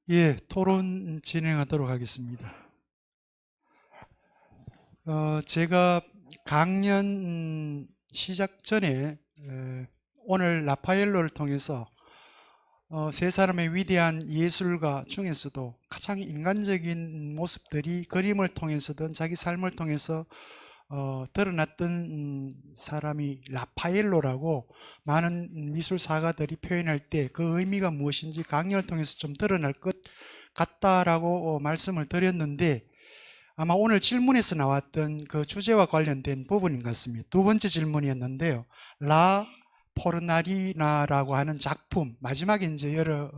예, 토론 진행하도록 하겠습니다. 제가 강연 시작 전에 오늘 라파엘로를 통해서 세 사람의 위대한 예술가 중에서도 가장 인간적인 모습들이 그림을 통해서든 자기 삶을 통해서 드러났던 사람이 라파엘로라고 많은 미술사가들이 표현할 때 그 의미가 무엇인지 강연을 통해서 좀 드러날 것 같다라고 말씀을 드렸는데, 아마 오늘 질문에서 나왔던 그 주제와 관련된 부분인 것 같습니다. 두 번째 질문이었는데요. 라 포르나리나라고 하는 작품, 마지막에 이제 여러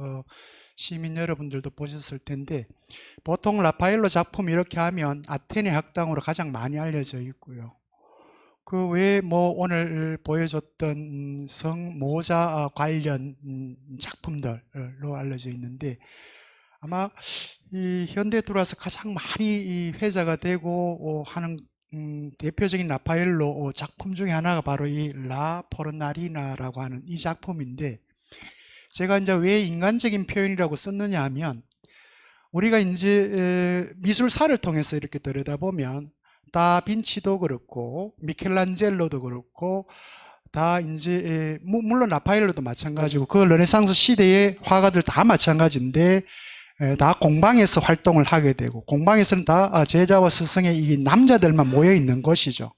시민 여러분들도 보셨을 텐데, 보통 라파엘로 작품 이렇게 하면 아테네 학당으로 가장 많이 알려져 있고요. 그 외에 뭐 오늘 보여줬던 성모자 관련 작품들로 알려져 있는데, 아마 이 현대에 들어와서 가장 많이 이 회자가 되고 하는 대표적인 라파엘로 작품 중에 하나가 바로 이 라 포르나리나라고 하는 이 작품인데, 제가 이제 왜 인간적인 표현이라고 썼느냐 하면, 우리가 이제 미술사를 통해서 이렇게 들여다보면 다빈치도 그렇고 미켈란젤로도 그렇고 다 이제 물론 라파엘로도 마찬가지고 그 르네상스 시대의 화가들 다 마찬가지인데, 다 공방에서 활동을 하게 되고, 공방에서는 다 제자와 스승의 이 남자들만 모여 있는 것이죠.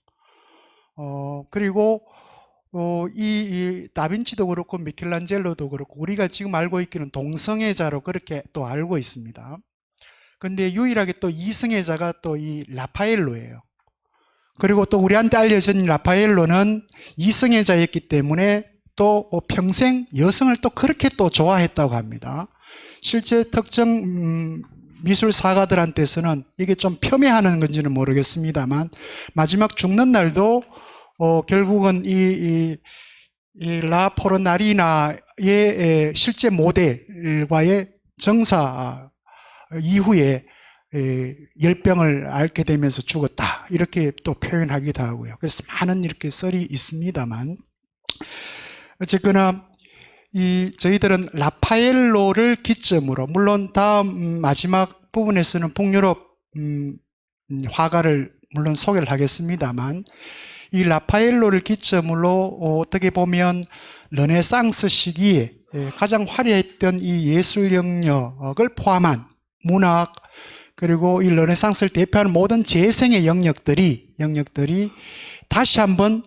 그리고 이 다빈치도 그렇고 미켈란젤로도 그렇고 우리가 지금 알고 있기는 동성애자로 그렇게 또 알고 있습니다. 근데 유일하게 또 이성애자가 또 이 라파엘로예요. 그리고 또 우리한테 알려진 라파엘로는 이성애자였기 때문에 또 평생 여성을 또 그렇게 또 좋아했다고 합니다. 실제 특정 미술사가들한테서는 이게 좀 폄훼하는 건지는 모르겠습니다만, 마지막 죽는 날도 결국은 이 라 포르나리나의 실제 모델과의 정사 이후에 열병을 앓게 되면서 죽었다, 이렇게 또 표현하기도 하고요. 그래서 많은 이렇게 썰이 있습니다만, 어쨌거나 저희들은 라파엘로를 기점으로, 물론 다음 마지막 부분에서는 북유럽 화가를 물론 소개를 하겠습니다만, 이 라파엘로를 기점으로 어떻게 보면 르네상스 시기에 가장 화려했던 이 예술 영역을 포함한 문학, 그리고 이 르네상스를 대표하는 모든 재생의 영역들이 다시 한번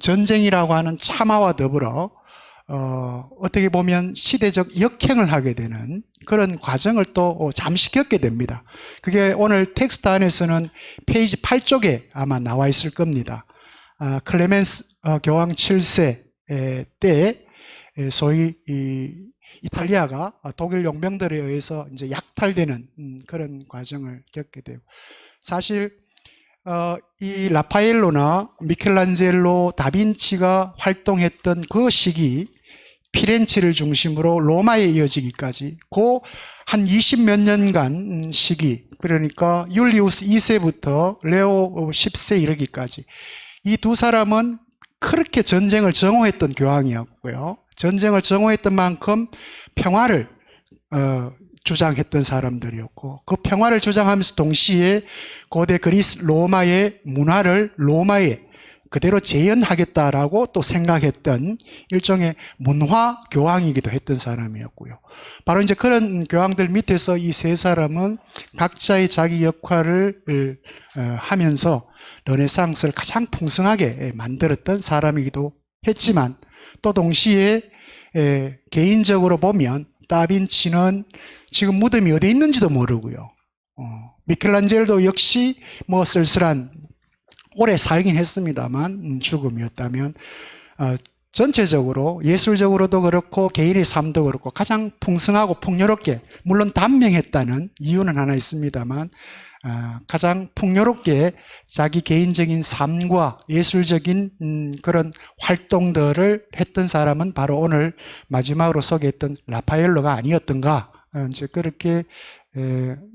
전쟁이라고 하는 참화와 더불어 어떻게 보면 시대적 역행을 하게 되는 그런 과정을 또 잠시 겪게 됩니다. 그게 오늘 텍스트 안에서는 페이지 8쪽에 아마 나와 있을 겁니다. 클레멘스 교황 7세 때 소위 이탈리아가 독일 용병들에 의해서 이제 약탈되는 그런 과정을 겪게 되고, 사실 이 라파엘로나 미켈란젤로, 다빈치가 활동했던 그 시기, 피렌체를 중심으로 로마에 이어지기까지 그 한 20몇 년간 시기, 그러니까 율리우스 2세부터 레오 10세 이르기까지 이 두 사람은 그렇게 전쟁을 정오했던 교황이었고요. 전쟁을 정오했던 만큼 평화를 주장했던 사람들이었고, 그 평화를 주장하면서 동시에 고대 그리스 로마의 문화를 로마에 그대로 재현하겠다라고 또 생각했던 일종의 문화 교황이기도 했던 사람이었고요. 바로 이제 그런 교황들 밑에서 이 세 사람은 각자의 자기 역할을 하면서 르네상스를 가장 풍성하게 만들었던 사람이기도 했지만, 또 동시에 개인적으로 보면 다빈치는 지금 무덤이 어디 있는지도 모르고요. 미켈란젤도 역시 뭐 쓸쓸한, 오래 살긴 했습니다만 죽음이었다면, 전체적으로 예술적으로도 그렇고 개인의 삶도 그렇고 가장 풍성하고 풍요롭게, 물론 단명했다는 이유는 하나 있습니다만, 가장 풍요롭게 자기 개인적인 삶과 예술적인 그런 활동들을 했던 사람은 바로 오늘 마지막으로 소개했던 라파엘로가 아니었던가, 이제 그렇게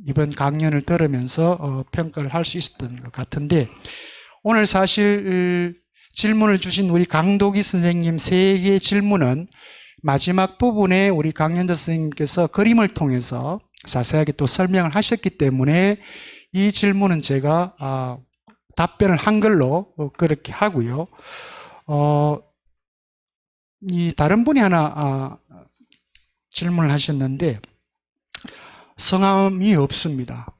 이번 강연을 들으면서 평가를 할 수 있었던 것 같은데, 오늘 사실 질문을 주신 우리 강도기 선생님 세 개의 질문은 마지막 부분에 우리 강연자 선생님께서 그림을 통해서 자세하게 또 설명을 하셨기 때문에 이 질문은 제가 답변을 한글로 그렇게 하고요. 이 다른 분이 하나 질문을 하셨는데 성함이 없습니다.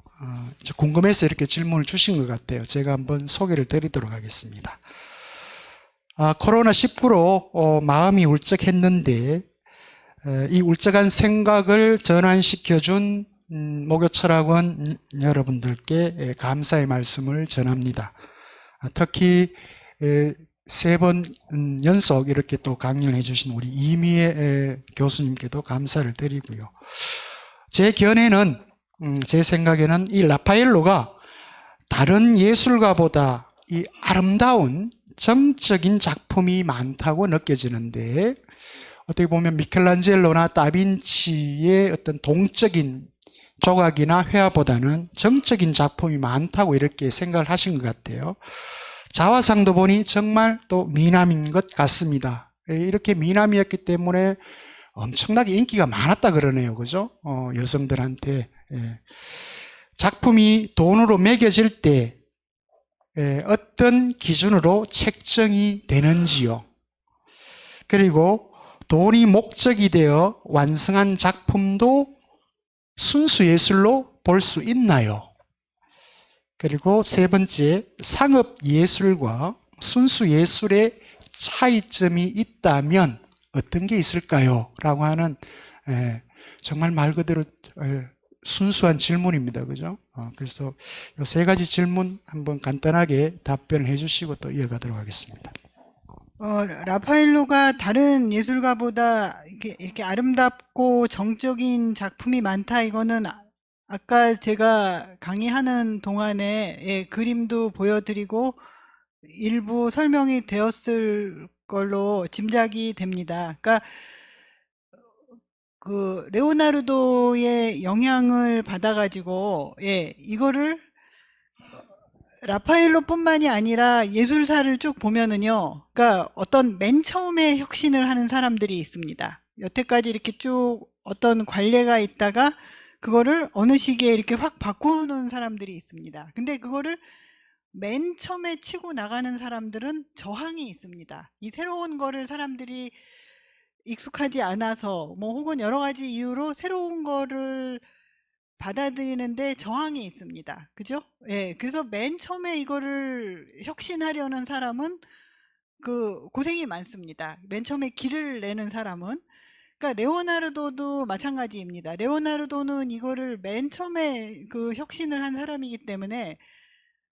궁금해서 이렇게 질문을 주신 것 같아요. 제가 한번 소개를 드리도록 하겠습니다. 코로나19로 마음이 울적했는데 이 울적한 생각을 전환시켜준 목요철학원 여러분들께 감사의 말씀을 전합니다. 특히 3번 연속 이렇게 또 강연을 해주신 우리 이미애 교수님께도 감사를 드리고요. 제 견해는, 제 생각에는 이 라파엘로가 다른 예술가보다 이 아름다운 정적인 작품이 많다고 느껴지는데, 어떻게 보면 미켈란젤로나 다빈치의 어떤 동적인 조각이나 회화보다는 정적인 작품이 많다고 이렇게 생각을 하신 것 같아요. 자화상도 보니 정말 또 미남인 것 같습니다. 이렇게 미남이었기 때문에 엄청나게 인기가 많았다 그러네요. 그죠? 여성들한테. 작품이 돈으로 매겨질 때 어떤 기준으로 책정이 되는지요. 그리고 돈이 목적이 되어 완성한 작품도 순수 예술로 볼 수 있나요? 그리고 3번째, 상업 예술과 순수 예술의 차이점이 있다면 어떤 게 있을까요? 라고 하는 정말 말 그대로 순수한 질문입니다. 그죠? 그래서 이 3가지 질문 한번 간단하게 답변을 해주시고 또 이어가도록 하겠습니다. 라파엘로가 다른 예술가보다 이렇게 아름답고 정적인 작품이 많다. 이거는 아까 제가 강의하는 동안에 그림도 보여드리고 일부 설명이 되었을 걸로 짐작이 됩니다. 그러니까 그 레오나르도의 영향을 받아가지고 이거를 라파엘로뿐만이 아니라 예술사를 쭉 보면은요, 그러니까 어떤 맨 처음에 혁신을 하는 사람들이 있습니다. 여태까지 이렇게 쭉 어떤 관례가 있다가 그거를 어느 시기에 이렇게 확 바꾸는 사람들이 있습니다. 근데 그거를 맨 처음에 치고 나가는 사람들은 저항이 있습니다. 이 새로운 거를 사람들이 익숙하지 않아서 뭐 혹은 여러 가지 이유로 새로운 거를 받아들이는데 저항이 있습니다. 그죠? 예. 그래서 맨 처음에 이거를 혁신하려는 사람은 그 고생이 많습니다. 맨 처음에 길을 내는 사람은. 그러니까 레오나르도도 마찬가지입니다. 레오나르도는 이거를 맨 처음에 그 혁신을 한 사람이기 때문에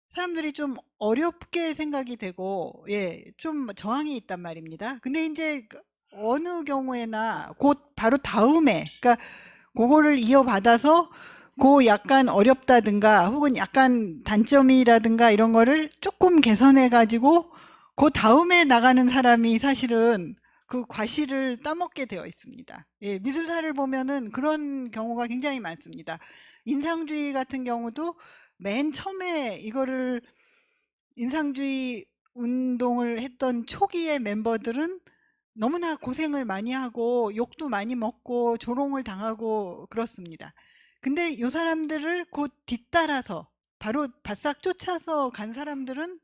사람들이 좀 어렵게 생각이 되고 좀 저항이 있단 말입니다. 근데 이제 어느 경우에나 곧 바로 다음에 그러니까 그거를 이어받아서 그 약간 어렵다든가 혹은 약간 단점이라든가 이런 거를 조금 개선해 가지고 그 다음에 나가는 사람이 사실은 그 과실을 따먹게 되어 있습니다. 미술사를 보면은 그런 경우가 굉장히 많습니다. 인상주의 같은 경우도 맨 처음에 이거를 인상주의 운동을 했던 초기의 멤버들은 너무나 고생을 많이 하고 욕도 많이 먹고 조롱을 당하고 그렇습니다. 근데 이 사람들을 곧 뒤따라서 바로 바싹 쫓아서 간 사람들은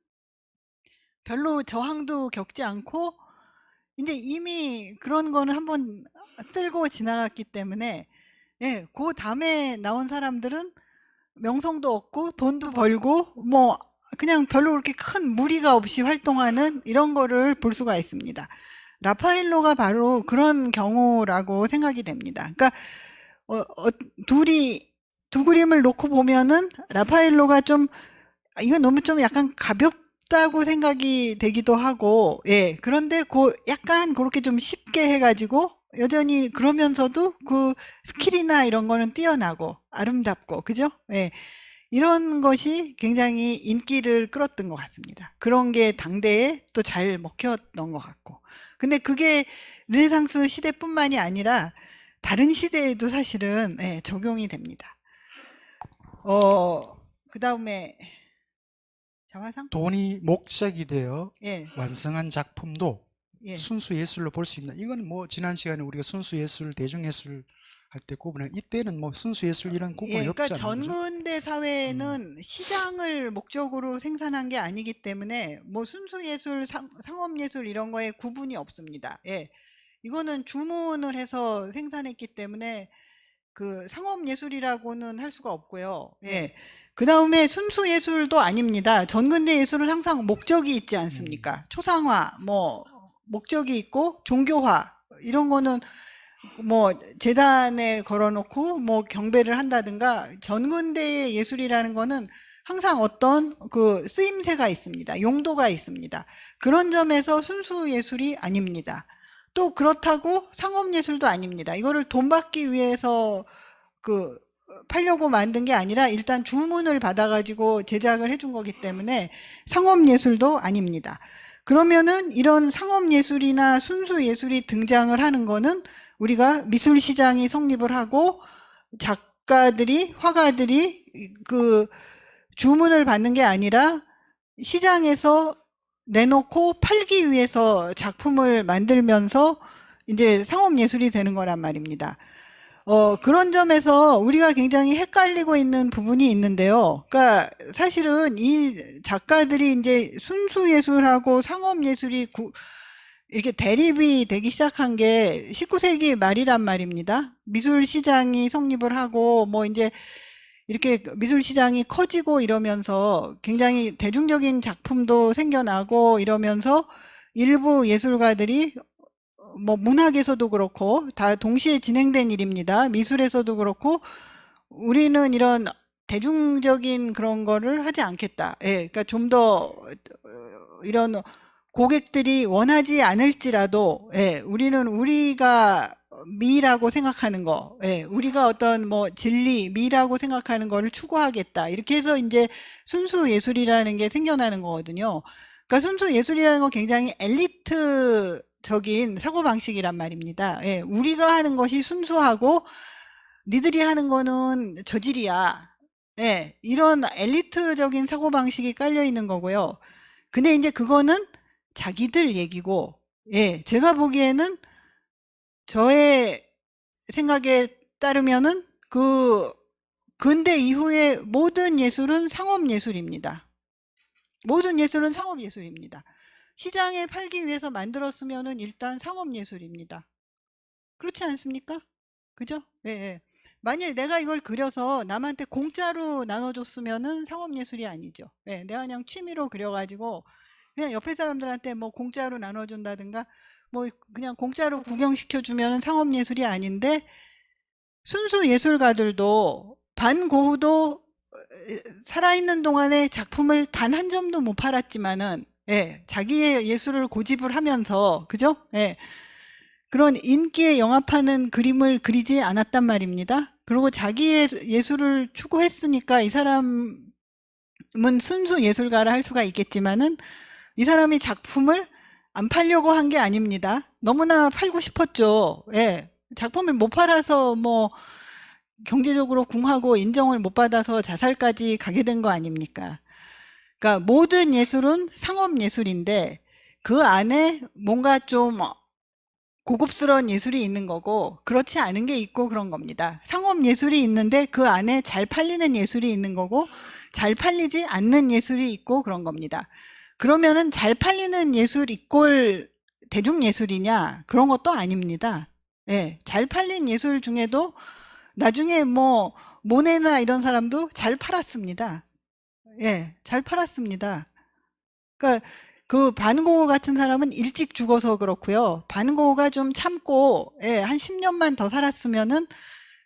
별로 저항도 겪지 않고 이제 이미 그런 거는 한번 쓸고 지나갔기 때문에 그 다음에 나온 사람들은 명성도 얻고 돈도 벌고 뭐 그냥 별로 그렇게 큰 무리가 없이 활동하는 이런 거를 볼 수가 있습니다. 라파엘로가 바로 그런 경우라고 생각이 됩니다. 그러니까 두 그림을 놓고 보면은 라파엘로가 좀 이건 너무 좀 약간 가볍다고 생각이 되기도 하고 그런데 약간 그렇게 좀 쉽게 해가지고 여전히 그러면서도 그 스킬이나 이런 거는 뛰어나고 아름답고 그죠? 이런 것이 굉장히 인기를 끌었던 것 같습니다. 그런 게 당대에 또 잘 먹혔던 것 같고 근데 그게 르네상스 시대뿐만이 아니라 다른 시대에도 사실은 적용이 됩니다. 그 다음에 자화상? 돈이 목적이 되어 예, 완성한 작품도 예, 순수 예술로 볼 수 있나? 이건 뭐 지난 시간에 우리가 순수 예술, 대중 예술 할 때 구분해. 이때는 뭐 순수 예술 이런 구분이 예, 그러니까 없잖아요. 그죠? 전근대 사회에는 시장을 목적으로 생산한 게 아니기 때문에 뭐 순수 예술, 상업 예술 이런 거에 구분이 없습니다. 예. 이거는 주문을 해서 생산했기 때문에 그 상업 예술이라고는 할 수가 없고요. 예. 그 다음에 순수 예술도 아닙니다. 전근대 예술은 항상 목적이 있지 않습니까? 초상화, 뭐, 목적이 있고, 종교화, 이런 거는 뭐, 재단에 걸어놓고, 뭐, 경배를 한다든가, 전근대의 예술이라는 거는 항상 어떤 그 쓰임새가 있습니다. 용도가 있습니다. 그런 점에서 순수 예술이 아닙니다. 또 그렇다고 상업 예술도 아닙니다. 이거를 돈 받기 위해서 그 팔려고 만든 게 아니라 일단 주문을 받아가지고 제작을 해준 거기 때문에 상업 예술도 아닙니다. 그러면은 이런 상업 예술이나 순수 예술이 등장을 하는 거는 우리가 미술 시장이 성립을 하고 작가들이, 화가들이 그 주문을 받는 게 아니라 시장에서 내놓고 팔기 위해서 작품을 만들면서 이제 상업 예술이 되는 거란 말입니다. 그런 점에서 우리가 굉장히 헷갈리고 있는 부분이 있는데요. 그러니까 사실은 이 작가들이 이제 순수 예술하고 상업 예술이 이렇게 대립이 되기 시작한 게 19세기 말이란 말입니다. 미술 시장이 성립을 하고 뭐 이제 이렇게 미술 시장이 커지고 이러면서 굉장히 대중적인 작품도 생겨나고 이러면서 일부 예술가들이 뭐 문학에서도 그렇고 다 동시에 진행된 일입니다. 미술에서도 그렇고 우리는 이런 대중적인 그런 거를 하지 않겠다. 예, 그러니까 좀 더 이런 고객들이 원하지 않을지라도 예, 우리는 우리가 미라고 생각하는 거, 예, 우리가 어떤 뭐 진리, 미라고 생각하는 거를 추구하겠다. 이렇게 해서 이제 순수 예술이라는 게 생겨나는 거거든요. 그러니까 순수 예술이라는 건 굉장히 엘리트적인 사고방식이란 말입니다. 예, 우리가 하는 것이 순수하고 니들이 하는 거는 저질이야. 예, 이런 엘리트적인 사고방식이 깔려 있는 거고요. 근데 이제 그거는 자기들 얘기고, 예, 제가 보기에는 저의 생각에 따르면은 그 근대 이후의 모든 예술은 상업 예술입니다. 모든 예술은 상업 예술입니다. 시장에 팔기 위해서 만들었으면은 일단 상업 예술입니다. 그렇지 않습니까? 그죠? 예, 예. 만일 내가 이걸 그려서 남한테 공짜로 나눠줬으면은 상업 예술이 아니죠. 예, 내가 그냥 취미로 그려가지고 그냥 옆에 사람들한테 뭐 공짜로 나눠준다든가 뭐 그냥 공짜로 구경시켜주면은 상업 예술이 아닌데 순수 예술가들도 반 고흐도 살아있는 동안에 작품을 단 한 점도 못 팔았지만은 예, 자기의 예술을 고집을 하면서 그죠? 예, 그런 인기에 영합하는 그림을 그리지 않았단 말입니다. 그리고 자기의 예술을 추구했으니까 이 사람은 순수 예술가라 할 수가 있겠지만은 이 사람이 작품을 안 팔려고 한 게 아닙니다. 너무나 팔고 싶었죠. 예. 작품을 못 팔아서 뭐 경제적으로 궁하고 인정을 못 받아서 자살까지 가게 된 거 아닙니까? 그러니까 모든 예술은 상업 예술인데 그 안에 뭔가 좀 고급스러운 예술이 있는 거고 그렇지 않은 게 있고 그런 겁니다. 상업 예술이 있는데 그 안에 잘 팔리는 예술이 있는 거고 잘 팔리지 않는 예술이 있고 그런 겁니다. 그러면은 잘 팔리는 예술 이꼴 대중예술이냐? 그런 것도 아닙니다. 예, 잘 팔린 예술 중에도 나중에 뭐 모네나 이런 사람도 잘 팔았습니다. 예, 잘 팔았습니다. 그러니까 그 반고흐 같은 사람은 일찍 죽어서 그렇고요. 반고흐가 좀 참고 예, 한 10년만 더 살았으면은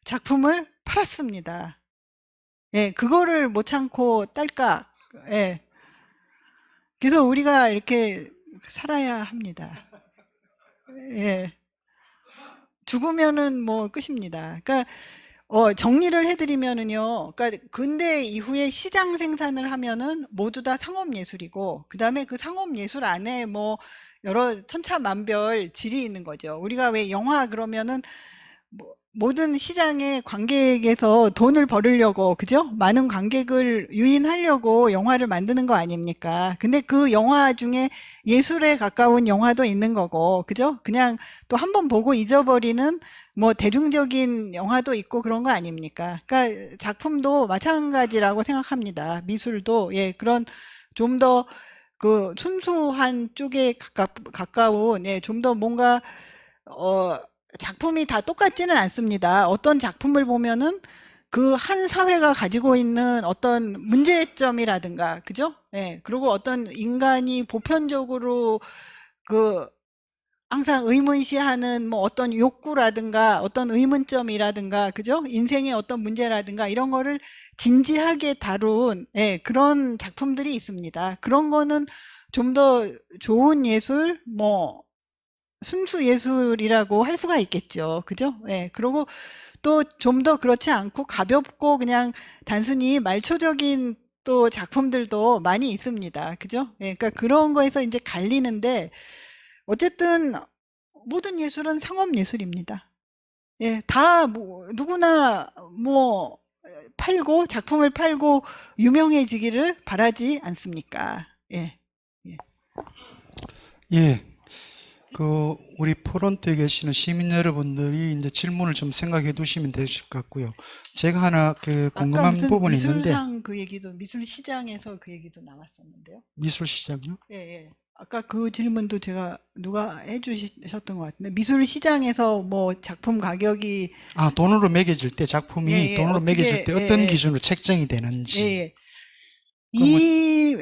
작품을 팔았습니다. 예, 그거를 못 참고 딸깍. 예. 그래서 우리가 이렇게 살아야 합니다. 예. 죽으면은 뭐 끝입니다. 그러니까 정리를 해드리면은요. 그러니까 근대 이후에 시장 생산을 하면은 모두 다 상업 예술이고, 그 다음에 그 상업 예술 안에 뭐 여러 천차만별 질이 있는 거죠. 우리가 왜 영화 그러면은 모든 시장의 관객에서 돈을 벌으려고, 그죠? 많은 관객을 유인하려고 영화를 만드는 거 아닙니까? 근데 그 영화 중에 예술에 가까운 영화도 있는 거고, 그죠? 그냥 또 한 번 보고 잊어버리는 뭐 대중적인 영화도 있고 그런 거 아닙니까? 그러니까 작품도 마찬가지라고 생각합니다. 미술도, 예, 그런 좀 더 그 순수한 쪽에 가까운, 예, 좀 더 뭔가, 작품이 다 똑같지는 않습니다. 어떤 작품을 보면은 그 한 사회가 가지고 있는 어떤 문제점이라든가, 그죠? 예, 그리고 어떤 인간이 보편적으로 그 항상 의문시하는 뭐 어떤 욕구라든가 어떤 의문점이라든가, 그죠? 인생의 어떤 문제라든가 이런 거를 진지하게 다룬, 예, 그런 작품들이 있습니다. 그런 거는 좀 더 좋은 예술, 뭐 순수 예술이라고 할 수가 있겠죠. 그죠? 예. 그리고 또 좀 더 그렇지 않고 가볍고 그냥 단순히 말초적인 또 작품들도 많이 있습니다. 그죠? 예. 그러니까 그런 거에서 이제 갈리는데, 어쨌든 모든 예술은 상업 예술입니다. 예. 다 뭐 누구나 뭐 팔고 작품을 팔고 유명해지기를 바라지 않습니까? 예. 예. 예. 그 우리 포런트에 계시는 시민 여러분들이 이제 질문을 좀 생각해 두시면 되실 것 같고요. 제가 하나 그 아까 궁금한 무슨 부분이 있는데, 미술상 그 얘기도, 미술 시장에서 그 얘기도 나왔었는데요. 미술 시장요? 예, 예. 아까 그 질문도 제가 누가 해주셨던 것 같은데, 미술 시장에서 뭐 작품 가격이, 아, 돈으로 매겨질 때, 작품이 예, 예, 돈으로 매겨질 어떻게, 때 예, 어떤 예, 기준으로 책정이 예, 되는지. 예. 그 뭐, 이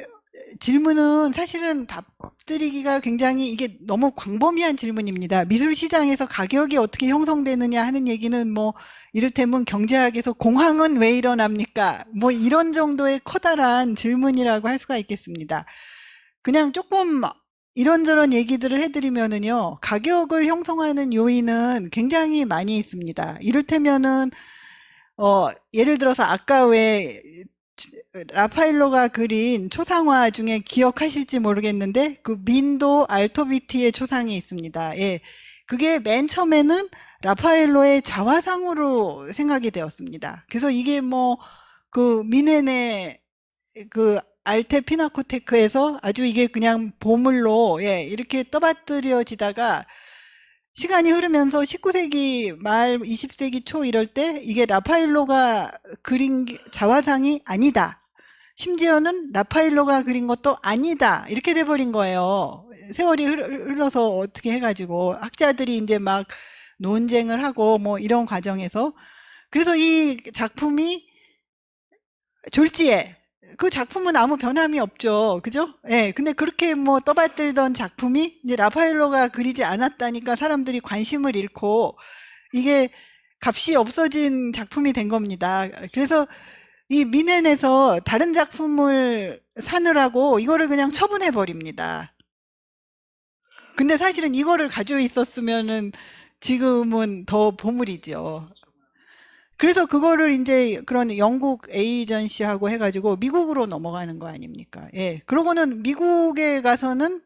질문은 사실은 답드리기가 굉장히, 이게 너무 광범위한 질문입니다. 미술 시장에서 가격이 어떻게 형성되느냐 하는 얘기는 뭐 이를테면 경제학에서 공황은 왜 일어납니까? 뭐 이런 정도의 커다란 질문이라고 할 수가 있겠습니다. 그냥 조금 이런저런 얘기들을 해드리면은요, 가격을 형성하는 요인은 굉장히 많이 있습니다. 이를테면은 예를 들어서 아까 왜 라파엘로가 그린 초상화 중에 기억하실지 모르겠는데, 그 민도 알토비티의 초상이 있습니다. 예. 그게 맨 처음에는 라파엘로의 자화상으로 생각이 되었습니다. 그래서 이게 뭐 그 미네네 그 알테 피나코테크에서 아주 이게 그냥 보물로, 예, 이렇게 떠받들여지다가 시간이 흐르면서 19세기 말 20세기 초 이럴 때 이게 라파엘로가 그린 자화상이 아니다. 심지어는 라파엘로가 그린 것도 아니다. 이렇게 돼버린 거예요. 세월이 흘러서 어떻게 해가지고 학자들이 이제 막 논쟁을 하고 뭐 이런 과정에서, 그래서 이 작품이 졸지에, 그 작품은 아무 변함이 없죠. 그죠? 예. 근데 그렇게 뭐 떠받들던 작품이 이제 라파엘로가 그리지 않았다니까 사람들이 관심을 잃고 이게 값이 없어진 작품이 된 겁니다. 그래서 이 미넨에서 다른 작품을 사느라고 이거를 그냥 처분해 버립니다. 근데 사실은 이거를 가지고 있었으면은 지금은 더 보물이죠. 그래서 그거를 이제 그런 영국 에이전시하고 해가지고 미국으로 넘어가는 거 아닙니까? 예. 그러고는 미국에 가서는,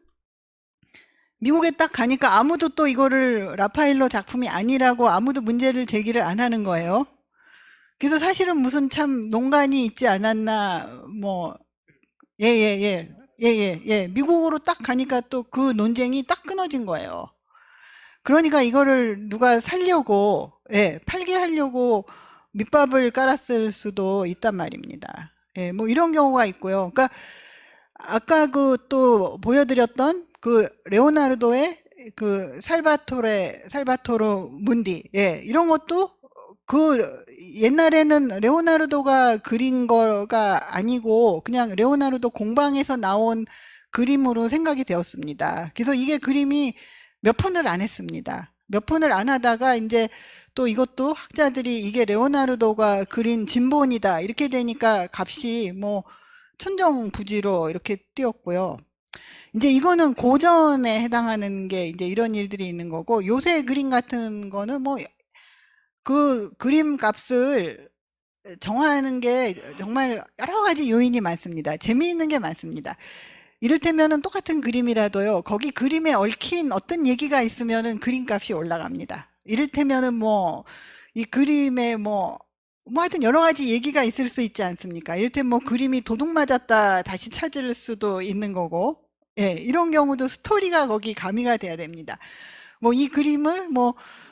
미국에 딱 가니까 아무도 또 이거를 라파엘로 작품이 아니라고 아무도 문제를 제기를 안 하는 거예요. 그래서 사실은 무슨 참 농간이 있지 않았나, 뭐, 예, 예, 예. 예, 예, 예. 미국으로 딱 가니까 또 그 논쟁이 딱 끊어진 거예요. 그러니까 이거를 누가 살려고, 예, 팔게 하려고 밑밥을 깔았을 수도 있단 말입니다. 예, 뭐 이런 경우가 있고요. 그러니까 아까 그 또 보여드렸던 그 레오나르도의 그 살바토르 문디, 예, 이런 것도 그 옛날에는 레오나르도가 그린 거가 아니고 그냥 레오나르도 공방에서 나온 그림으로 생각이 되었습니다. 그래서 이게 그림이 몇 푼을 안 했습니다. 몇 푼을 안 하다가 이제 또 이것도 학자들이 이게 레오나르도가 그린 진본이다 이렇게 되니까 값이 뭐 천정부지로 이렇게 뛰었고요. 이제 이거는 고전에 해당하는 게 이제 이런 일들이 있는 거고, 요새 그림 같은 거는 뭐 그 그림 값을 정하는 게 정말 여러 가지 요인이 많습니다. 재미있는 게 많습니다. 이를테면은 똑같은 그림이라도요, 거기 그림에 얽힌 어떤 얘기가 있으면은 그림값이 올라갑니다. 이를테면은 뭐 이 그림에 하여튼 여러 가지 얘기가 있을 수 있지 않습니까? 이를테면 그림이 도둑 맞았다 다시 찾을 수도 있는 거고, 예, 이런 경우도 스토리가 거기 가미가 돼야 됩니다. 이 그림을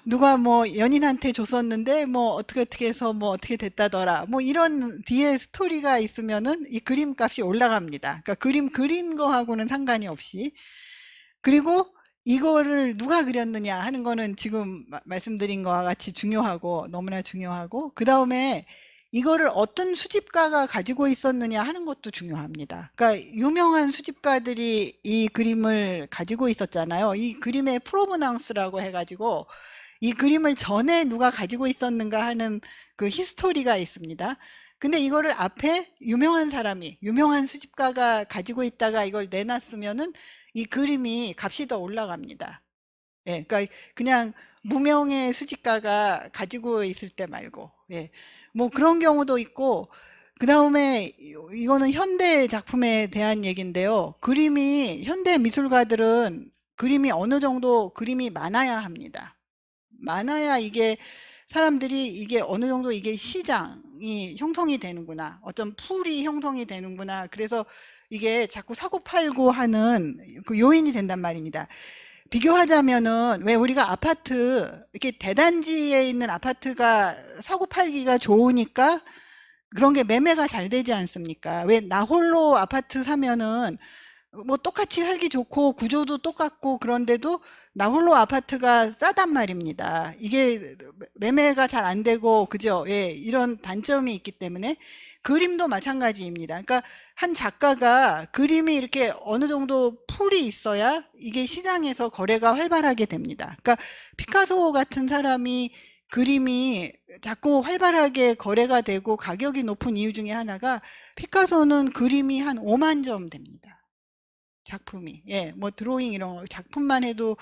누가 연인한테 줬었는데 어떻게 해서 어떻게 됐다더라, 이런 뒤에 스토리가 있으면은 이 그림 값이 올라갑니다. 그러니까 그림 그린 거하고는 상관이 없이. 그리고 이거를 누가 그렸느냐 하는 거는 지금 말씀드린 거와 같이 중요하고, 너무나 중요하고, 그 다음에 이거를 어떤 수집가가 가지고 있었느냐 하는 것도 중요합니다. 그러니까 유명한 수집가들이 이 그림을 가지고 있었잖아요. 이 그림의 프로브낭스라고 해가지고 이 그림을 전에 누가 가지고 있었는가 하는 그 히스토리가 있습니다. 근데 이거를 앞에 유명한 수집가가 가지고 있다가 이걸 내놨으면은 이 그림이 값이 더 올라갑니다. 예, 그러니까 그냥 무명의 수집가가 가지고 있을 때 말고, 예, 그런 경우도 있고, 그 다음에 이거는 현대 작품에 대한 얘기인데요. 현대 미술가들은 그림이 어느 정도 그림이 많아야 합니다. 많아야 사람들이 어느 정도 시장이 형성이 되는구나, 어떤 풀이 형성이 되는구나, 그래서 이게 자꾸 사고 팔고 하는 그 요인이 된단 말입니다. 비교하자면은, 왜 우리가 이렇게 대단지에 있는 아파트가 사고 팔기가 좋으니까 그런 게 매매가 잘 되지 않습니까? 왜 나 홀로 아파트 사면은 똑같이 살기 좋고 구조도 똑같고 그런데도 나 홀로 아파트가 싸단 말입니다. 이게 매매가 잘 안 되고, 그죠? 예, 이런 단점이 있기 때문에 그림도 마찬가지입니다. 그러니까 한 작가가 그림이 이렇게 어느 정도 풀이 있어야 이게 시장에서 거래가 활발하게 됩니다. 그러니까 피카소 같은 사람이 그림이 자꾸 활발하게 거래가 되고 가격이 높은 이유 중에 하나가, 피카소는 그림이 한 5만 점 됩니다. 작품이. 예, 드로잉 이런 작품만 해도.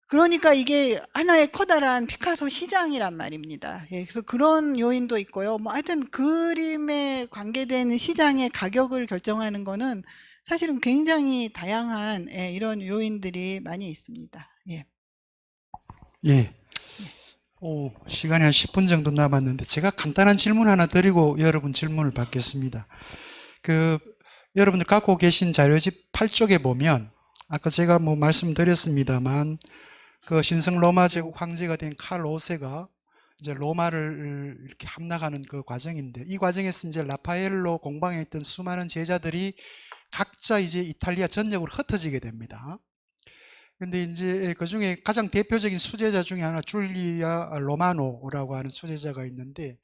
그러니까 이게 하나의 커다란 피카소 시장이란 말입니다. 예, 그래서 그런 요인도 있고요. 하여튼 그림에 관계된 시장의 가격을 결정하는 거는 사실은 굉장히 다양한, 예, 이런 요인들이 많이 있습니다. 예. 예. 시간이 한 10분 정도 남았는데 제가 간단한 질문 하나 드리고 여러분 질문을 받겠습니다. 여러분들 갖고 계신 자료집 8쪽에 보면 아까 제가 말씀드렸습니다만 그 신성 로마 제국 황제가 된 칼 5세가 이제 로마를 이렇게 함락하는 그 과정인데, 이 과정에서 이제 라파엘로 공방에 있던 수많은 제자들이 각자 이제 이탈리아 전역으로 흩어지게 됩니다. 근데 이제 그 중에 가장 대표적인 수제자 중에 하나 줄리아 로마노라고 하는 수제자가 있는데,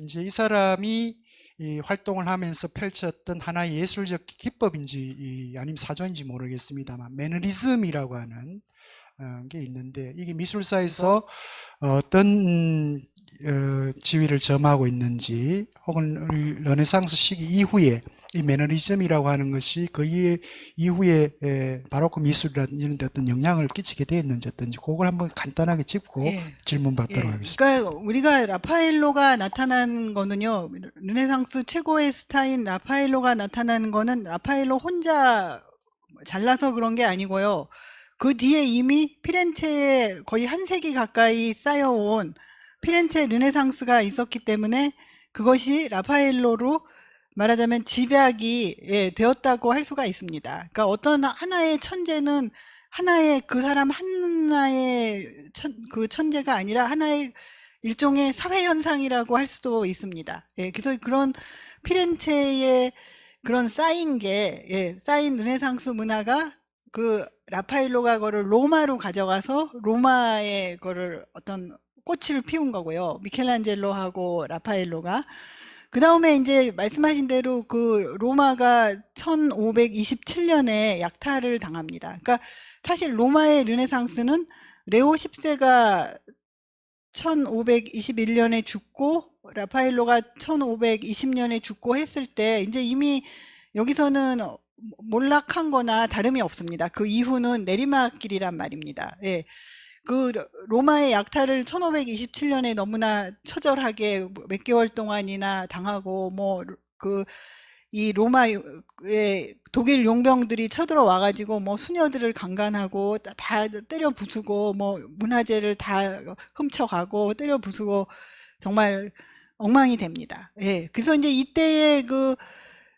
이제 이 사람이 이 활동을 하면서 펼쳤던 하나의 예술적 기법인지 아니면 사조인지 모르겠습니다만 매너리즘이라고 하는 게 있는데, 이게 미술사에서 어떤 지위를 점하고 있는지, 혹은 르네상스 시기 이후에 이 매너리즘이라고 하는 것이 그 이후에 바로크 미술이라든지 이런 데 어떤 영향을 끼치게 되었는지 어떤지, 그걸 한번 간단하게 짚고 예. 질문 받도록 예. 하겠습니다. 그러니까 우리가 라파엘로가 나타난 거는요, 르네상스 최고의 스타인 라파엘로가 나타나는 거는 라파엘로 혼자 잘나서 그런 게 아니고요. 그 뒤에 이미 피렌체에 거의 한 세기 가까이 쌓여온 피렌체 르네상스가 있었기 때문에 그것이 라파엘로로 말하자면 집약이, 예, 되었다고 할 수가 있습니다. 그러니까 어떤 하나의 천재는 하나의 그 사람 하나의 그 천재가 아니라 하나의 일종의 사회현상이라고 할 수도 있습니다. 예, 그래서 그런 피렌체의 그런 쌓인 쌓인 르네상스 문화가 그 라파엘로가 그거를 로마로 가져가서 로마의 거를 어떤 꽃을 피운 거고요. 미켈란젤로하고 라파엘로가. 그 다음에 이제 말씀하신 대로 그 로마가 1527년에 약탈을 당합니다. 그러니까 사실 로마의 르네상스는 레오 10세가 1521년에 죽고 라파엘로가 1520년에 죽고 했을 때 이제 이미 여기서는 몰락한 거나 다름이 없습니다. 그 이후는 내리막길이란 말입니다. 예. 그 로마의 약탈을 1527년에 너무나 처절하게 몇 개월 동안이나 당하고 그 이 로마의 독일 용병들이 쳐들어와 가지고 뭐 수녀들을 강간하고 다 때려 부수고 뭐 문화재를 다 훔쳐가고 때려 부수고 정말 엉망이 됩니다. 예. 그래서 이제 이때의 그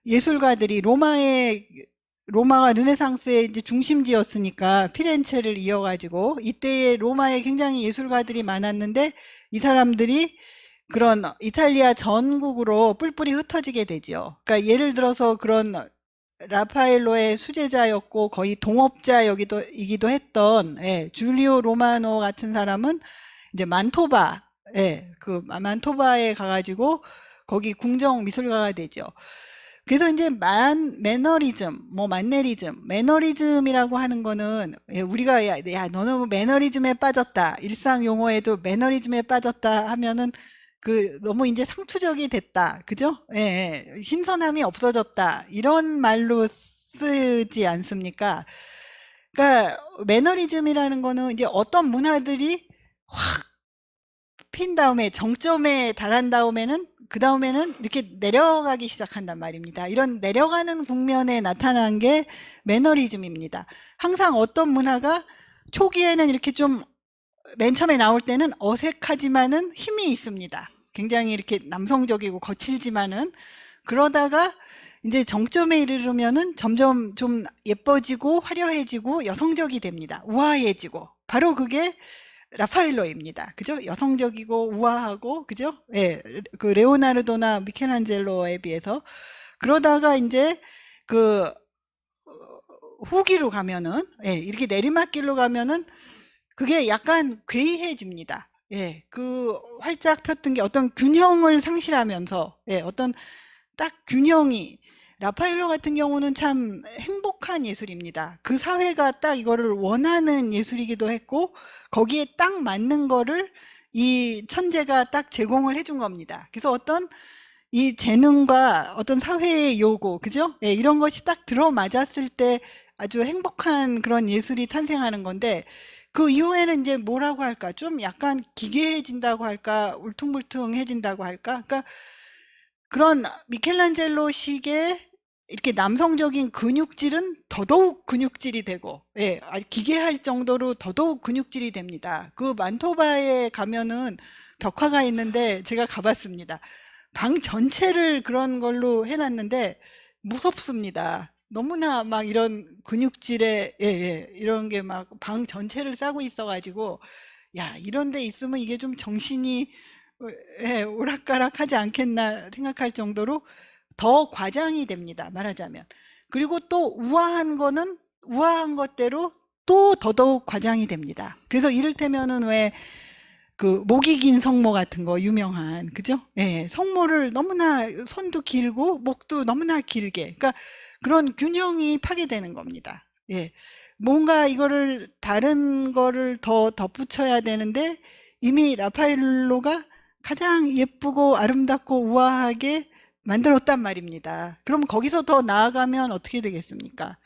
예술가들이 로마가 르네상스의 이제 중심지였으니까 피렌체를 이어가지고 이때의 로마에 굉장히 예술가들이 많았는데 이 사람들이 그런 이탈리아 전국으로 뿔뿔이 흩어지게 되죠. 그러니까 예를 들어서 그런 라파엘로의 수제자였고 거의 동업자이기도 했던 줄리오 로마노 같은 사람은 이제 그 만토바에 가가지고 거기 궁정 미술가가 되죠. 그래서 이제 매너리즘이라고 하는 거는 우리가 야 너는 매너리즘에 빠졌다, 일상 용어에도 매너리즘에 빠졌다 하면은 그 너무 이제 상투적이 됐다, 그죠? 신선함이 없어졌다 이런 말로 쓰지 않습니까? 그러니까 매너리즘이라는 거는 이제 어떤 문화들이 확 핀 다음에 정점에 달한 다음에는 그 다음에는 이렇게 내려가기 시작한단 말입니다. 이런 내려가는 국면에 나타난 게 매너리즘입니다. 항상 어떤 문화가 초기에는 이렇게 좀 맨 처음에 나올 때는 어색하지만은 힘이 있습니다. 굉장히 이렇게 남성적이고 거칠지만은 그러다가 이제 정점에 이르면은 점점 좀 예뻐지고 화려해지고 여성적이 됩니다. 우아해지고 바로 그게 라파엘로입니다. 그죠? 여성적이고 우아하고 그죠? 그 레오나르도나 미켈란젤로에 비해서 그러다가 이제 그 후기로 가면은 이렇게 내리막길로 가면은 그게 약간 괴이해집니다. 그 활짝 폈던 게 어떤 균형을 상실하면서 어떤 딱 균형이 라파엘로 같은 경우는 참 행복한 예술입니다. 그 사회가 딱 이거를 원하는 예술이기도 했고 거기에 딱 맞는 거를 이 천재가 딱 제공을 해준 겁니다. 그래서 어떤 이 재능과 어떤 사회의 요구, 그죠? 이런 것이 딱 들어맞았을 때 아주 행복한 그런 예술이 탄생하는 건데 그 이후에는 이제 뭐라고 할까? 좀 약간 기괴해진다고 할까? 울퉁불퉁해진다고 할까? 그러니까 그런 미켈란젤로식의 이렇게 남성적인 근육질은 더더욱 근육질이 되고, 기괴할 정도로 더더욱 근육질이 됩니다. 그 만토바에 가면은 벽화가 있는데 제가 가봤습니다. 방 전체를 그런 걸로 해놨는데 무섭습니다. 너무나 막 이런 근육질에 이런 게 막 방 전체를 싸고 있어가지고 야 이런 데 있으면 이게 좀 정신이 오락가락하지 않겠나 생각할 정도로 더 과장이 됩니다. 말하자면. 그리고 또 우아한 거는 우아한 것대로 또 더더욱 과장이 됩니다. 그래서 이를테면은 왜 그 목이 긴 성모 같은 거 유명한 그죠? 성모를 너무나 손도 길고 목도 너무나 길게 그러니까 그런 균형이 파괴되는 겁니다. 뭔가 이거를 다른 거를 더 덧붙여야 되는데 이미 라파엘로가 가장 예쁘고 아름답고 우아하게 만들었단 말입니다. 그럼 거기서 더 나아가면 어떻게 되겠습니까?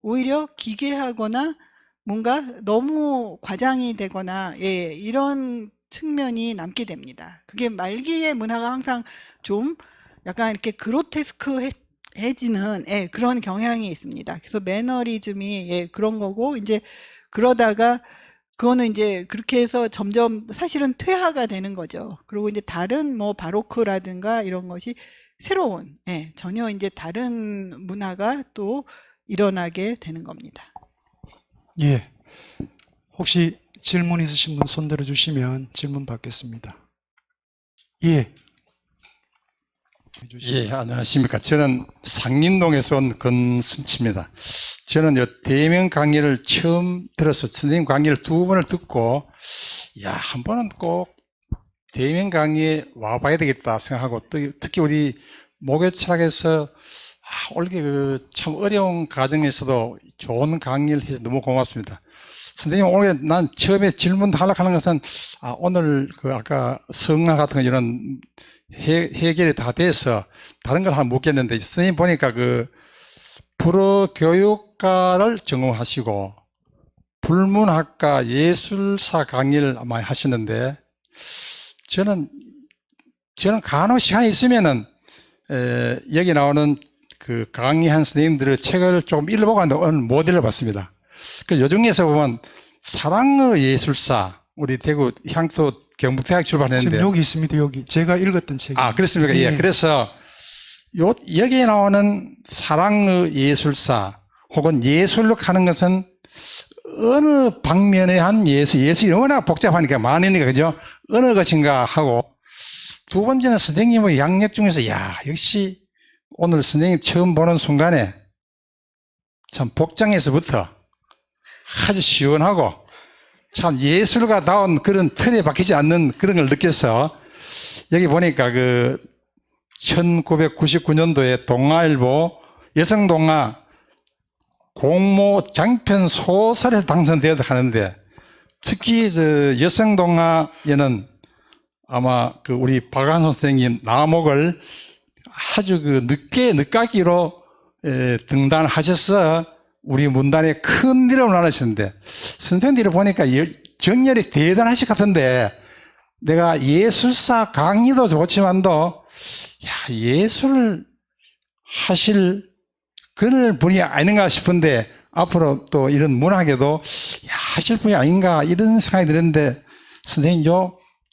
오히려 기괴하거나 뭔가 너무 과장이 되거나 이런 측면이 남게 됩니다. 그게 말기의 문화가 항상 좀 약간 이렇게 그로테스크해지는 그런 경향이 있습니다. 그래서 매너리즘이 그런 거고 이제 그러다가 그거는 이제 그렇게 해서 점점 사실은 퇴화가 되는 거죠. 그리고 이제 다른 뭐 바로크라든가 이런 것이 새로운 전혀 이제 다른 문화가 또 일어나게 되는 겁니다. 예. 혹시 질문 있으신 분 손 들어주시면 질문 받겠습니다. 예. 예, 안녕하십니까. 저는 상림동에서 온 건순치입니다. 저는 요 대면 강의를 처음 들어서 선생님 강의를 2번을 듣고, 야, 한 번은 꼭 대면 강의에 와봐야 되겠다 생각하고, 특히 우리 목요철학에서 올게 참 어려운 과정에서도 좋은 강의를 해서 너무 고맙습니다. 선생님, 오늘 난 처음에 질문 하려고 하는 것은, 오늘 아까 성나 같은 거 이런 해결이 다 돼서 다른 걸 하나 묻겠는데, 선생님 보니까 불어 교육과를 전공하시고, 불문학과 예술사 강의를 많이 하시는데, 저는 간혹 시간이 있으면은, 여기 나오는 그 강의한 선생님들의 책을 조금 읽어보고 오늘 못 읽어봤습니다. 그 요중에서 보면 사랑의 예술사, 우리 대구 향토 경북대학 지금 출판했는데. 여기 있습니다. 여기 제가 읽었던 책이. 아, 그렇습니까? 예. 그래서 여기에 나오는 사랑의 예술사 혹은 예술로 하는 것은 어느 방면에 한 예술이 워낙 복잡하니까 많으니까, 그죠? 어느 것인가 하고, 두 번째는 선생님의 양력 중에서, 역시 오늘 선생님 처음 보는 순간에 참 복장에서부터 아주 시원하고 참 예술가다운 그런 틀에 박히지 않는 그런 걸 느껴서, 여기 보니까 1999년도에 동아일보 여성동아 공모 장편 소설에 당선되어도 하는데, 특히 여성동아에는 아마 우리 박한선 선생님 나목을 아주 늦깎이로 등단하셔서 우리 문단에 큰 이름을 나누셨는데, 선생님들을 보니까 정열이 대단하실 것 같은데, 내가 예술사 강의도 좋지만도 예술을 하실 그런 분이 아닌가 싶은데, 앞으로 또 이런 문학에도 하실 분이 아닌가 이런 생각이 드는데, 선생님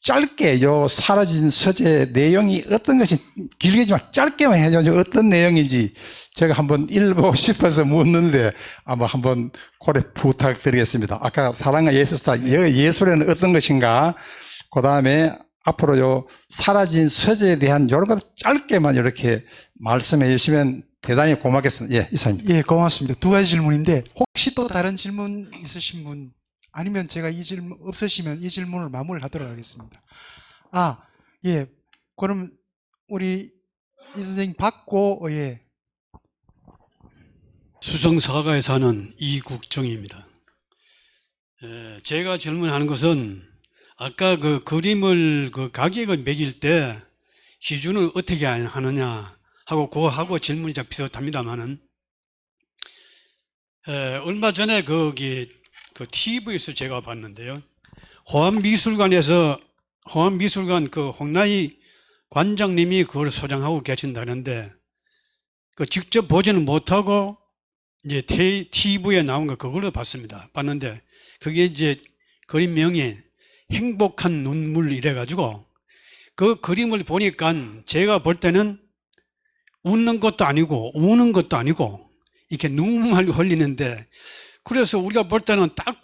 짧게 사라진 서재 내용이 어떤 것이, 길게지만 짧게만 해줘. 어떤 내용인지 제가 한번 읽어보고 싶어서 묻는데 아마 한번 고려 부탁드리겠습니다. 아까 사랑의 예술사, 예술에는 어떤 것인가, 그 다음에 앞으로 사라진 서재에 대한 이런 것 짧게만 이렇게 말씀해 주시면 대단히 고맙겠습니다. 예, 이사입니다. 예, 고맙습니다. 두 가지 질문인데, 혹시 또 다른 질문 있으신 분, 아니면 제가 이 질문 없으시면 이 질문을 마무리하도록 하겠습니다. 예, 그럼 우리 이 선생님 받고, 예. 수성사가에 사는 이국정입니다. 제가 질문하는 것은, 아까 그림을 가격을 매길 때 기준을 어떻게 하느냐 하고 그거하고 질문이 좀 비슷합니다만은, 얼마 전에 TV에서 제가 봤는데요. 호암미술관 홍나희 관장님이 그걸 소장하고 계신다는데, 직접 보지는 못하고 이제 TV에 나온 거 그걸로 봤는데, 그게 이제 그림명이 행복한 눈물 이래가지고, 그 그림을 보니까 제가 볼 때는 웃는 것도 아니고 우는 것도 아니고 이렇게 눈물 흘리는데, 그래서 우리가 볼 때는 딱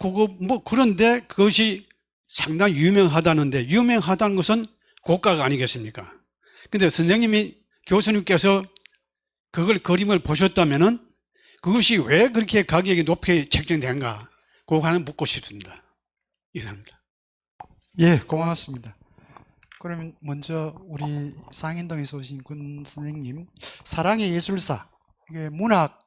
그런데 그것이 상당히 유명하다는데, 유명하다는 것은 고가가 아니겠습니까? 근데 교수님께서 그걸 그림을 보셨다면은 그것이 왜 그렇게 가격이 높게 책정된가? 그거 하나 묻고 싶습니다. 이상입니다. 예, 고맙습니다. 그러면 먼저 우리 상인동에서 오신 군 선생님, 사랑의 예술사, 이게 문학,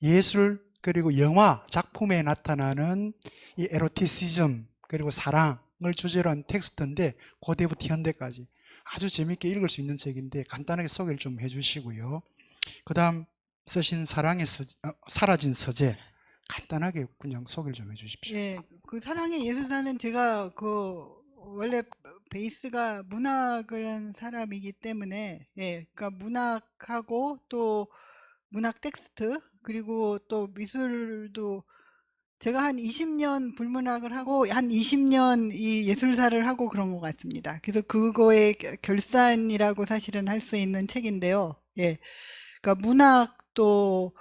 예술, 그리고 영화, 작품에 나타나는 이 에로티시즘, 그리고 사랑을 주제로 한 텍스트인데, 고대부터 현대까지 아주 재밌게 읽을 수 있는 책인데 간단하게 소개를 좀 해주시고요. 그 다음 쓰신 사라진 서재, 간단하게 그냥 소개를 좀 해주십시오. 예, 그 사랑의 예술사는 제가 원래 베이스가 문학을 한 사람이기 때문에, 그러니까 문학하고 또 문학 텍스트, 그리고 또 미술도 제가 한 20년 불문학을 하고 한 20년 이 예술사를 하고 그런 것 같습니다. 그래서 그거의 결산이라고 사실은 할 수 있는 책인데요. 그러니까 문학도,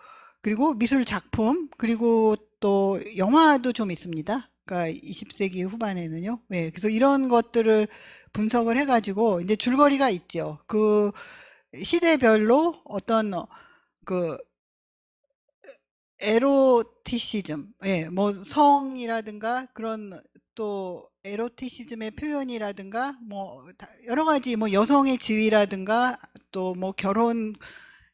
그리고 미술 작품, 그리고 또 영화도 좀 있습니다. 그러니까 20세기 후반에는요. 그래서 이런 것들을 분석을 해가지고 이제 줄거리가 있죠. 그 시대별로 어떤 에로티시즘, 뭐 성이라든가 그런 또 에로티시즘의 표현이라든가 뭐 여러 가지 뭐 여성의 지위라든가 또 뭐 결혼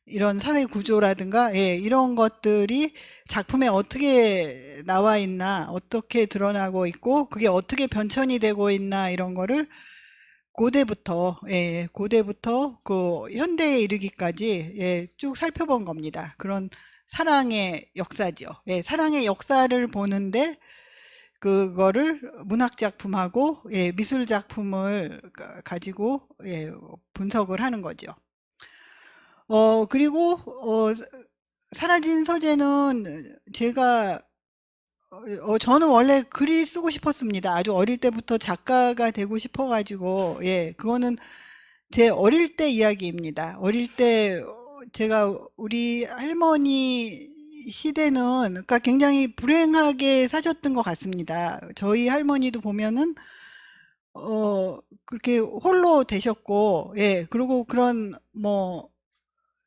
이런 사회 구조라든가 이런 것들이 작품에 어떻게 나와 있나, 어떻게 드러나고 있고 그게 어떻게 변천이 되고 있나, 이런 거를 고대부터 그 현대에 이르기까지 쭉 살펴본 겁니다. 그런 사랑의 역사죠. 사랑의 역사를 보는데 그거를 문학 작품하고 미술 작품을 가지고 분석을 하는 거죠. 그리고 사라진 서재는 제가 저는 원래 글이 쓰고 싶었습니다. 아주 어릴 때부터 작가가 되고 싶어가지고, 예, 그거는 제 어릴 때 이야기입니다. 어릴 때 제가 우리 할머니 시대는 그러니까 굉장히 불행하게 사셨던 것 같습니다. 저희 할머니도 보면은 그렇게 홀로 되셨고, 예, 그리고 그런 뭐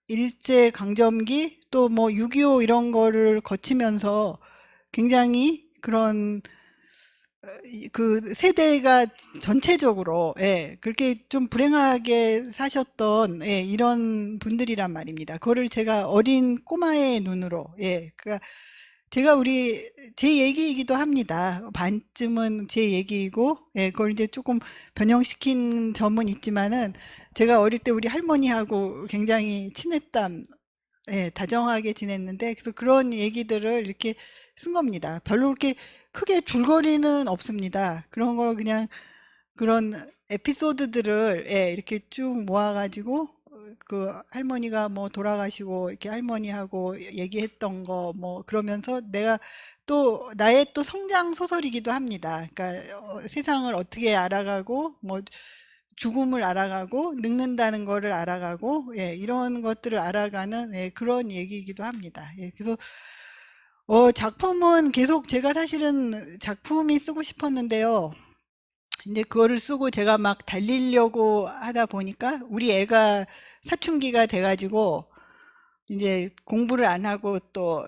일제 강점기 또 뭐 6.25 이런 거를 거치면서 굉장히 그런 그 세대가 전체적으로, 예, 그렇게 좀 불행하게 사셨던, 예, 이런 분들이란 말입니다. 그거를 제가 어린 꼬마의 눈으로, 예, 그러니까 제가 제 얘기이기도 합니다. 반쯤은 제 얘기이고, 예, 그걸 이제 조금 변형시킨 점은 있지만은 제가 어릴 때 우리 할머니하고 굉장히 친했던, 예, 다정하게 지냈는데, 그래서 그런 얘기들을 이렇게 쓴 겁니다. 별로 그렇게 크게 줄거리는 없습니다. 그런 거 그냥 그런 에피소드들을, 예, 이렇게 쭉 모아가지고 그 할머니가 뭐 돌아가시고 이렇게 할머니하고 얘기했던 거 뭐 그러면서 내가 또 나의 또 성장 소설이기도 합니다. 그러니까 세상을 어떻게 알아가고 뭐 죽음을 알아가고 늙는다는 거를 알아가고, 예, 이런 것들을 알아가는, 예, 그런 얘기이기도 합니다. 예, 그래서 작품은 계속 제가 사실은 작품이 쓰고 싶었는데요. 이제 그거를 쓰고 제가 막 달리려고 하다 보니까 우리 애가 사춘기가 돼가지고 이제 공부를 안 하고 또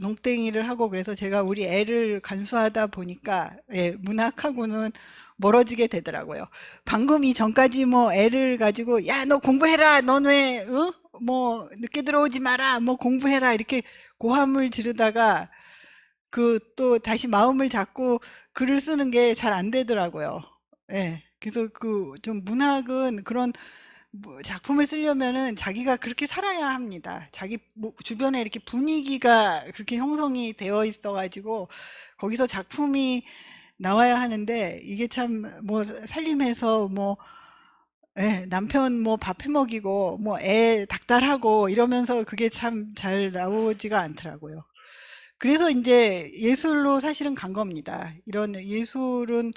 농땡이를 하고 그래서 제가 우리 애를 간수하다 보니까, 예, 문학하고는 멀어지게 되더라고요. 방금 이전까지 뭐 애를 가지고 야, 너 공부해라. 넌 왜, 뭐 늦게 들어오지 마라. 뭐 공부해라. 이렇게 고함을 지르다가 그 또 다시 마음을 잡고 글을 쓰는 게 잘 안 되더라고요. 예. 그래서 그 좀 문학은 그런 뭐 작품을 쓰려면은 자기가 그렇게 살아야 합니다. 자기 주변에 이렇게 분위기가 그렇게 형성이 되어 있어 가지고 거기서 작품이 나와야 하는데 이게 참 뭐 살림해서 뭐, 예, 남편 뭐 밥 해먹이고 뭐 애 닥달하고 이러면서 그게 참 잘 나오지가 않더라고요. 그래서 이제 예술로 사실은 간 겁니다. 이런 예술은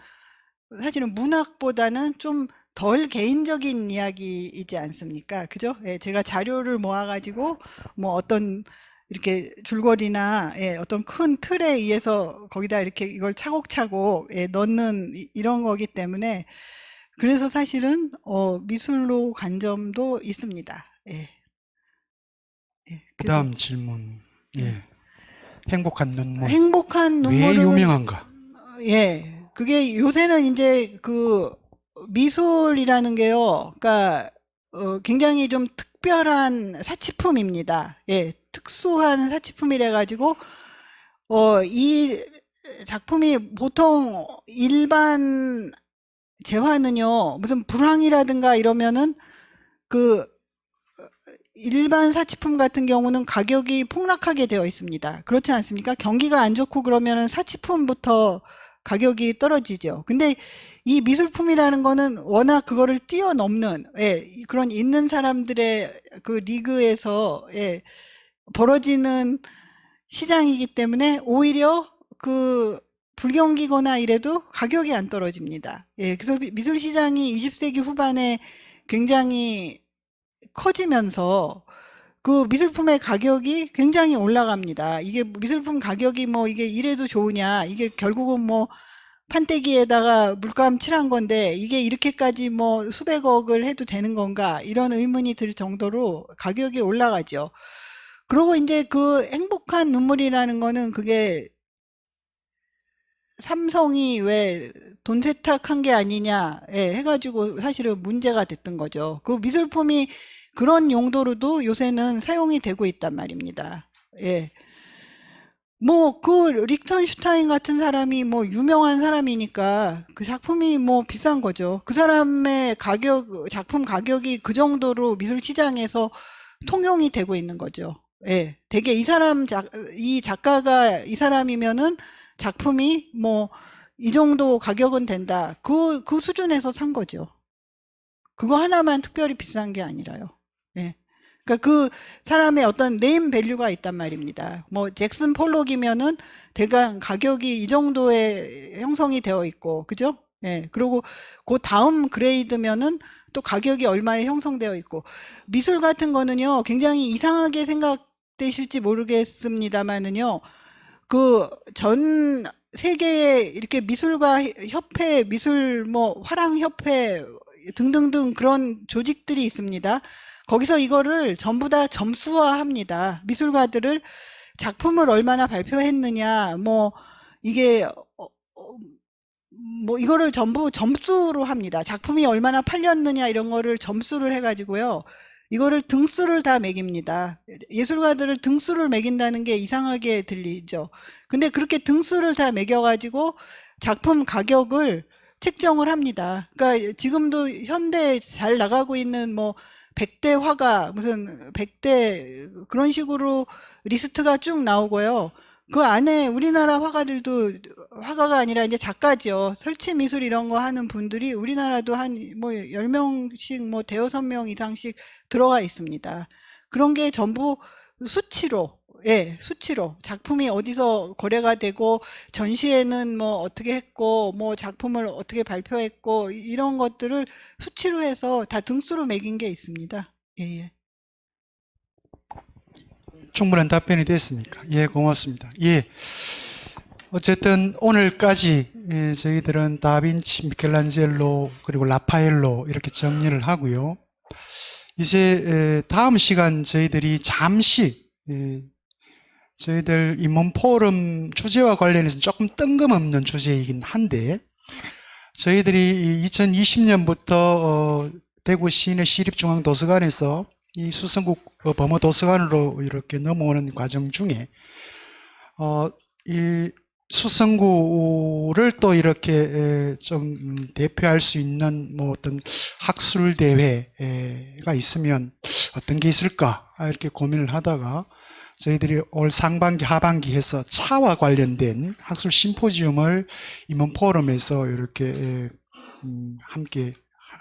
사실은 문학보다는 좀 덜 개인적인 이야기이지 않습니까? 그죠? 예, 제가 자료를 모아가지고 뭐 어떤 이렇게 줄거리나, 예, 어떤 큰 틀에 의해서 거기다 이렇게 이걸 차곡차곡, 예, 넣는 이런 거기 때문에 그래서 사실은 미술로 간 점도 있습니다. 예. 예, 그래서 그다음 질문. 예. 행복한 눈물. 행복한 왜 눈물은 유명한가? 예, 그게 요새는 이제 그 미술이라는 게요, 그러니까 굉장히 좀 특별한 사치품입니다. 예, 특수한 사치품이라 가지고 이 작품이 보통 일반 재화는요, 무슨 불황이라든가 이러면은 그 일반 사치품 같은 경우는 가격이 폭락하게 되어 있습니다. 그렇지 않습니까? 경기가 안 좋고 그러면은 사치품부터 가격이 떨어지죠. 근데 이 미술품이라는 거는 워낙 그거를 뛰어넘는, 예, 그런 있는 사람들의 그 리그에서, 예, 벌어지는 시장이기 때문에 오히려 그 불경기거나 이래도 가격이 안 떨어집니다. 예, 그래서 미술 시장이 20세기 후반에 굉장히 커지면서 그 미술품의 가격이 굉장히 올라갑니다. 이게 미술품 가격이 뭐 이게 이래도 좋으냐, 이게 결국은 뭐 판때기에다가 물감 칠한 건데 이게 이렇게까지 뭐 수백억을 해도 되는 건가, 이런 의문이 들 정도로 가격이 올라가죠. 그리고 이제 그 행복한 눈물이라는 거는 그게 삼성이 왜 돈 세탁한 게 아니냐, 예, 해가지고 사실은 문제가 됐던 거죠. 그 미술품이 그런 용도로도 요새는 사용이 되고 있단 말입니다. 예. 뭐, 그, 리히텐슈타인 같은 사람이 뭐, 유명한 사람이니까 그 작품이 뭐, 비싼 거죠. 그 사람의 작품 가격이 그 정도로 미술 시장에서 통용이 되고 있는 거죠. 예. 되게 이 작가가 이 사람이면은 작품이 뭐, 이 정도 가격은 된다. 그 수준에서 산 거죠. 그거 하나만 특별히 비싼 게 아니라요. 예. 그러니까 그 사람의 어떤 네임 밸류가 있단 말입니다. 뭐 잭슨 폴록이면은 대강 가격이 이 정도의 형성이 되어 있고, 그죠? 예. 그리고 그 다음 그레이드면은 또 가격이 얼마에 형성되어 있고, 미술 같은 거는요, 굉장히 이상하게 생각되실지 모르겠습니다만은요, 그 전 세계에 이렇게 미술가 협회, 미술 뭐 화랑협회 등등등 그런 조직들이 있습니다. 거기서 이거를 전부 다 점수화합니다. 미술가들을 작품을 얼마나 발표했느냐, 뭐 이게 뭐 이거를 전부 점수로 합니다. 작품이 얼마나 팔렸느냐 이런 거를 점수를 해가지고요. 이거를 등수를 다 매깁니다. 예술가들을 등수를 매긴다는 게 이상하게 들리죠. 근데 그렇게 등수를 다 매겨가지고 작품 가격을 책정을 합니다. 그러니까 지금도 현대 잘 나가고 있는 뭐 100대 화가 무슨 100대 그런 식으로 리스트가 쭉 나오고요. 그 안에 우리나라 화가들도 화가가 아니라 이제 작가죠. 설치 미술 이런 거 하는 분들이 우리나라도 한 뭐 10명씩 뭐 대여섯 명 이상씩 들어가 있습니다. 그런 게 전부 수치로, 예, 수치로 작품이 어디서 거래가 되고 전시회는 뭐 어떻게 했고 뭐 작품을 어떻게 발표했고 이런 것들을 수치로 해서 다 등수로 매긴 게 있습니다. 예, 예. 충분한 답변이 됐습니까? 예, 고맙습니다. 예. 어쨌든 오늘까지 저희들은 다빈치, 미켈란젤로 그리고 라파엘로 이렇게 정리를 하고요. 이제 다음 시간 저희들이 잠시 저희들 인문 포럼 주제와 관련해서 조금 뜬금없는 주제이긴 한데 저희들이 2020년부터 대구 시내 시립중앙도서관에서 이 수성구 범어도서관으로 이렇게 넘어오는 과정 중에 이 수성구를 또 이렇게 좀 대표할 수 있는 뭐 어떤 학술 대회가 있으면 어떤 게 있을까 이렇게 고민을 하다가 저희들이 올 상반기 하반기 해서 차와 관련된 학술 심포지움을 인문 포럼에서 이렇게 함께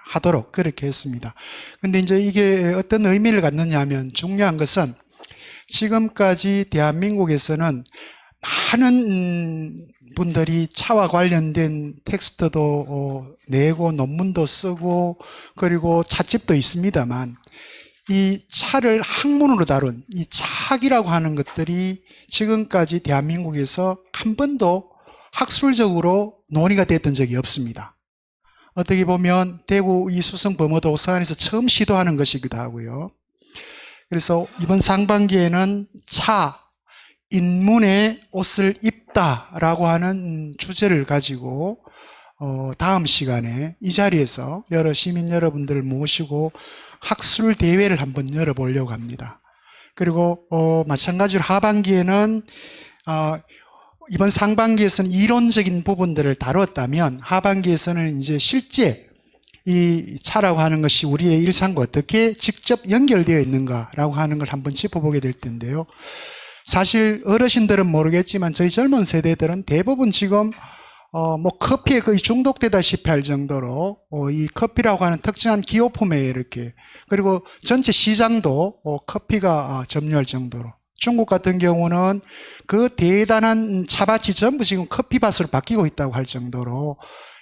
하도록 그렇게 했습니다. 근데 이제 이게 어떤 의미를 갖느냐 하면 중요한 것은 지금까지 대한민국에서는 많은 분들이 차와 관련된 텍스트도 내고 논문도 쓰고 그리고 찻집도 있습니다만 이 차를 학문으로 다룬 이 차학이라고 하는 것들이 지금까지 대한민국에서 한 번도 학술적으로 논의가 됐던 적이 없습니다. 어떻게 보면 대구 이 수성범어도서관에서 처음 시도하는 것이기도 하고요. 그래서 이번 상반기에는 차, 인문의 옷을 입다라고 하는 주제를 가지고 다음 시간에 이 자리에서 여러 시민 여러분들을 모시고 학술 대회를 한번 열어보려고 합니다. 그리고 마찬가지로 하반기에는 이번 상반기에서는 이론적인 부분들을 다뤘다면 하반기에서는 이제 실제 이 차라고 하는 것이 우리의 일상과 어떻게 직접 연결되어 있는가라고 하는 걸 한번 짚어보게 될 텐데요. 사실 어르신들은 모르겠지만 저희 젊은 세대들은 대부분 지금 뭐 커피에 거의 중독되다시피 할 정도로 이 커피라고 하는 특정한 기호품에 이렇게 그리고 전체 시장도 커피가 점유할 정도로 중국 같은 경우는 그 대단한 차밭이 전부 지금 커피밭으로 바뀌고 있다고 할 정도로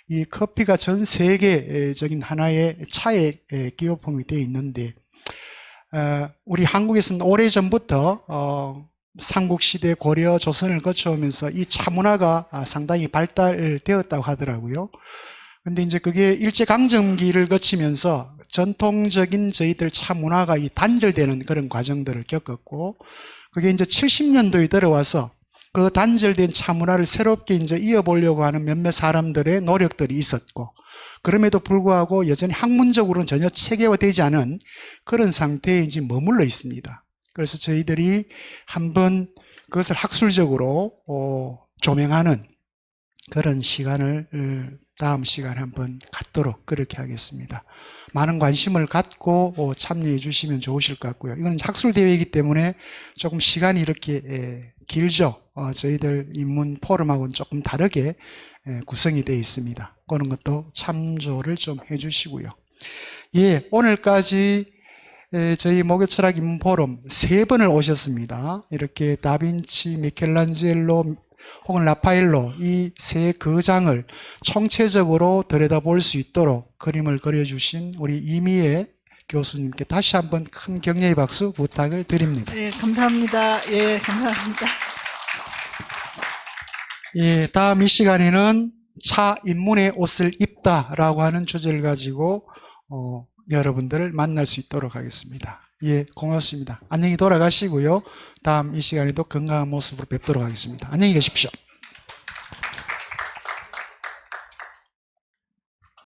이 커피가 전 세계적인 하나의 차의 기호품이 되어 있는데 우리 한국에서는 오래전부터 삼국시대, 고려, 조선을 거쳐오면서 이 차 문화가 상당히 발달되었다고 하더라고요. 근데 이제 그게 일제강점기를 거치면서 전통적인 저희들 차 문화가 이 단절되는 그런 과정들을 겪었고, 그게 이제 70년도에 들어와서 그 단절된 차 문화를 새롭게 이제 이어보려고 하는 몇몇 사람들의 노력들이 있었고, 그럼에도 불구하고 여전히 학문적으로는 전혀 체계화되지 않은 그런 상태에 이제 머물러 있습니다. 그래서 저희들이 한번 그것을 학술적으로 조명하는 그런 시간을 다음 시간에 한번 갖도록 그렇게 하겠습니다. 많은 관심을 갖고 참여해 주시면 좋으실 것 같고요. 이건 학술 대회이기 때문에 조금 시간이 이렇게 길죠. 저희들 인문 포럼하고는 조금 다르게 구성이 되어 있습니다. 그런 것도 참조를 좀 해주시고요. 예, 오늘까지 저희 목요철학 인문포럼 3번을 오셨습니다. 이렇게 다빈치, 미켈란젤로 혹은 라파엘로 이 세 거장을 총체적으로 들여다볼 수 있도록 그림을 그려주신 우리 이미애 교수님께 다시 한번 큰 격려의 박수 부탁을 드립니다. 예, 감사합니다. 예, 감사합니다. 예, 다음 이 시간에는 차 인문의 옷을 입다라고 하는 주제를 가지고 여러분들을 만날 수 있도록 하겠습니다. 예, 고맙습니다. 안녕히 돌아가시고요. 다음 이 시간에도 건강한 모습으로 뵙도록 하겠습니다. 안녕히 계십시오.